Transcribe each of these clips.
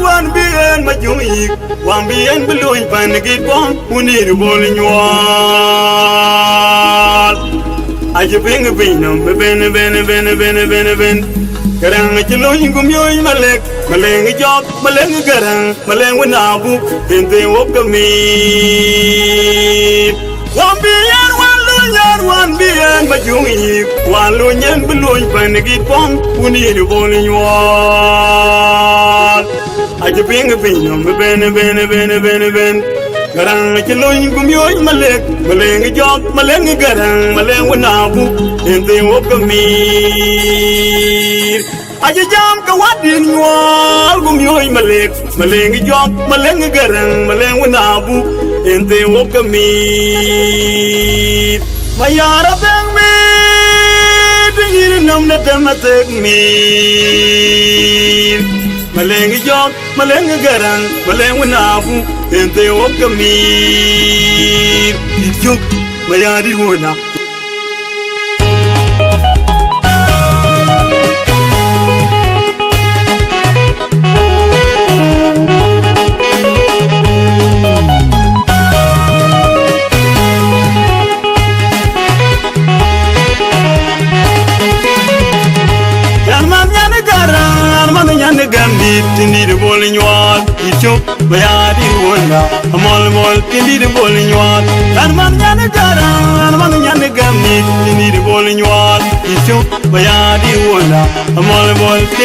One bien majui, one bien below in Panagit bomb, who need a ball in your wall. I should bring a venom, Ben. Garang at your in my leg, Malang a job, Malang a garang, Malang with Abu, and they walk of me. One bien majui, one lunyan below in Panagit bomb, who need a ball in your wall. I just bring a venom, Ben. Garang at your loin, Gumio, Malek, Malang a job, Malang a garang, Malang with Abu, and they walk of me. I just jump a what in you all, Gumio, Malek, Malang a job, Malang a garang, Malang with Abu, and they walk of me. Mayara bang me, bringing them that them attack me. Malang a job, Malang a garang, Malang with Abu, and they walk of me. It's you, Mayardit. Nyan Gemdit, need a ball in your wall. It's you, Mayardit, I'm all, need a ball in your wall. And man, Nyan Gemdit, need a ball in your wall. It's you, Mayardit, I'm all,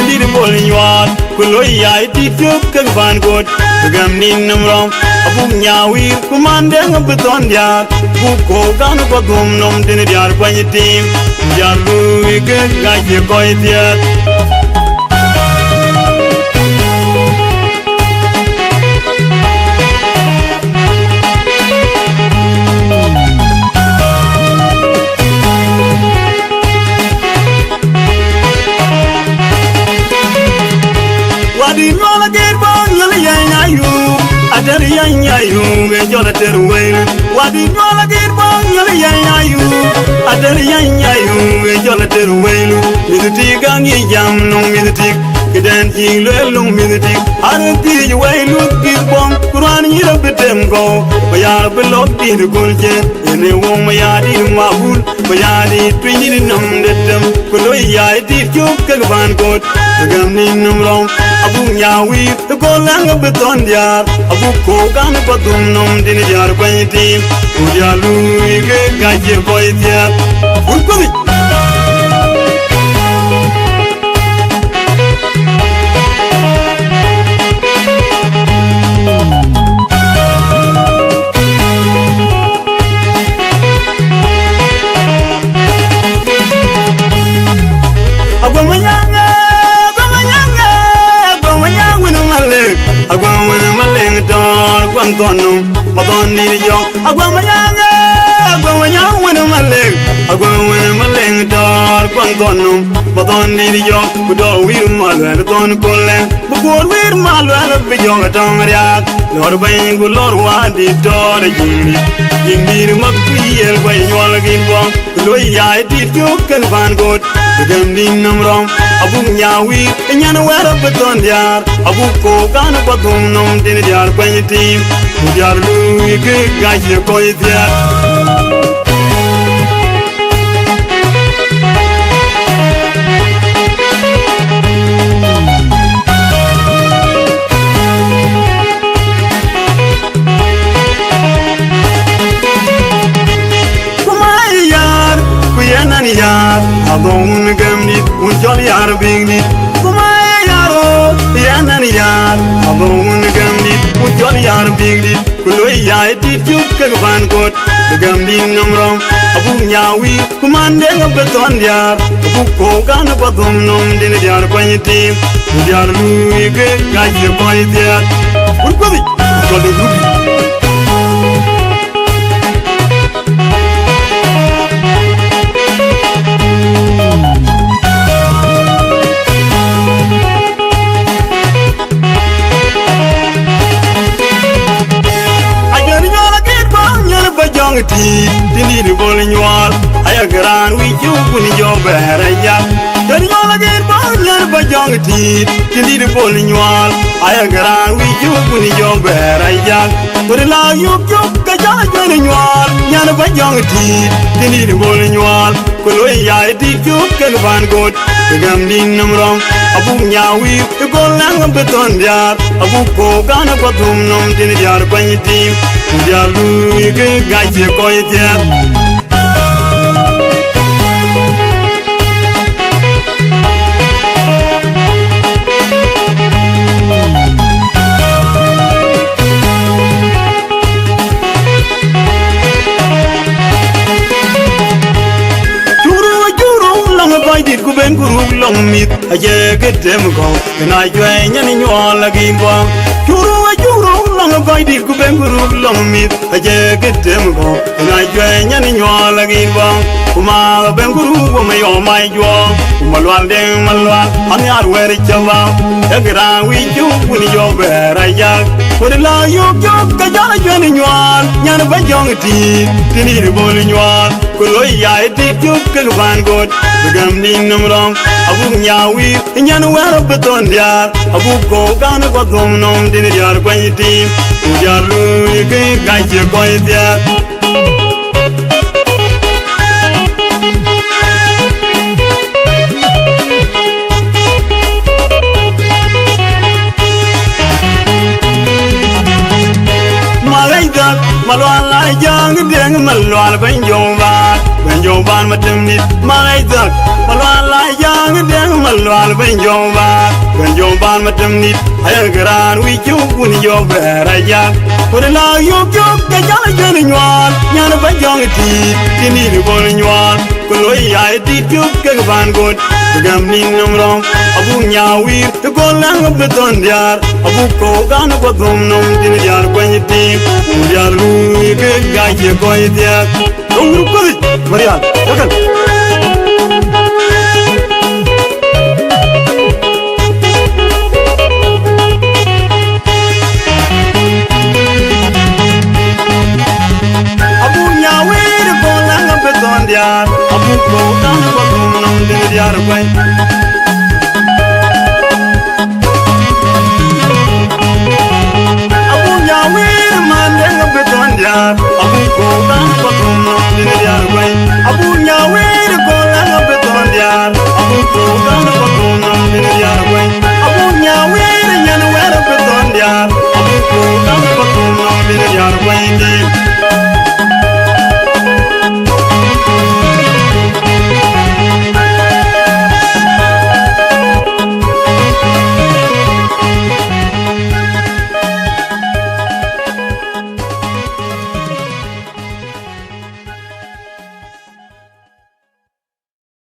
need a ball in your wall. Kuloy, teach you, Kagvan good. The Gamnin, wrong. A book yawi, commanding a beton yard. Book down a bagum, nom, dinner yard by your team. Yaru, good, like your boy there. You and your letter way. What did you all get wrong? You and your letter way. With the tea gun, yam, no music. Then he long music. I don't see you way, look, give one, run you up with them go. But I below in the gold jet, and they won't Mayardit, my wood, Mayardit, twinning them, let them. Kuloy, I did you, Kagvan good. The Gamnin wrong. Abu Yawi, the gold lang of beton yard. Abu Kogan, but don't know the yard by your team. Ujalu, got your boy there. Gonum, but on the young, I go my young when I'm a leg. I go when I'm a leg, dog, Gonum, but on the young, with all we mother, don't call them. Before we're mother, be young at Tongaria, Lord Bang, good Lord, what did daughter you need him up 3 years when you all again wrong. The way I did you can find good. The Gamdin wrong. Abu Yawi, and Yanaware of Beton yard. Abu Kogan of Batum, nom, dinner yard by your team. We are Louis, guys, your boy there. Yar, I don't Gemdit, who jolly are being it. Kumayaro, Yanan yard, I don't Gemdit, who jolly are being it. Kuloy, did you Kagvan good? The Gamdin wrong. Abu Yawi, commanding of Beton yard. Abu Kogan of Badum, nom, dinner yard by your team. We are Louis, guys, your boy there. Good buddy, got the group. Dini di bol nyual, ayah geran wiju kuni jo beraya. Dari nyol again nyan ba jong ti tindi de bol nyol aya gran wi ju kuni jo bera ya por la yuk yuk ka jala jwen nyol nyan ba jong ti tindi de bol nyol ko lo ya ti yuk ken van god gam din namrong abu nyawi ko lang beton diar abu ko gana ko dum nom din diar kwani tim diar lu ke gaje ko ya dit ku ben guru long mit aje gedem go na jwe nyan nyol gi bo juru long boy dit ku ben guru long mit aje gedem go na jwe nyan nyol gi bo kuma ben guru go me yo mai jo kuma lwal deng malwal an yar wer chawa egra wi ju ni yo bera ya por la yo ka jala jwe nyol nyan ba jong ti tini bol nyol ko lo ya ti ju ke van god gam ni namram abu nyawi nyan wero beton diar abu ko gana ko dum nom din diar kwani tim diar lu ke gaje ko diar malwal ay jang deng malwal ben jomban matem nit malay dak malwal ay jang deng malwal ben jomban matem nit ay gran wi chu kun yo bera ya por la yo ka jala jen nyal nyan ba jong ti tini ni bol nyal ko lo ya ti chu ke van god gam ni namrom abu nyawi ko lang beton diar abu ko gan ko dum nom din diar kwani tim diar lu ke gaje ko diar Marian, makan.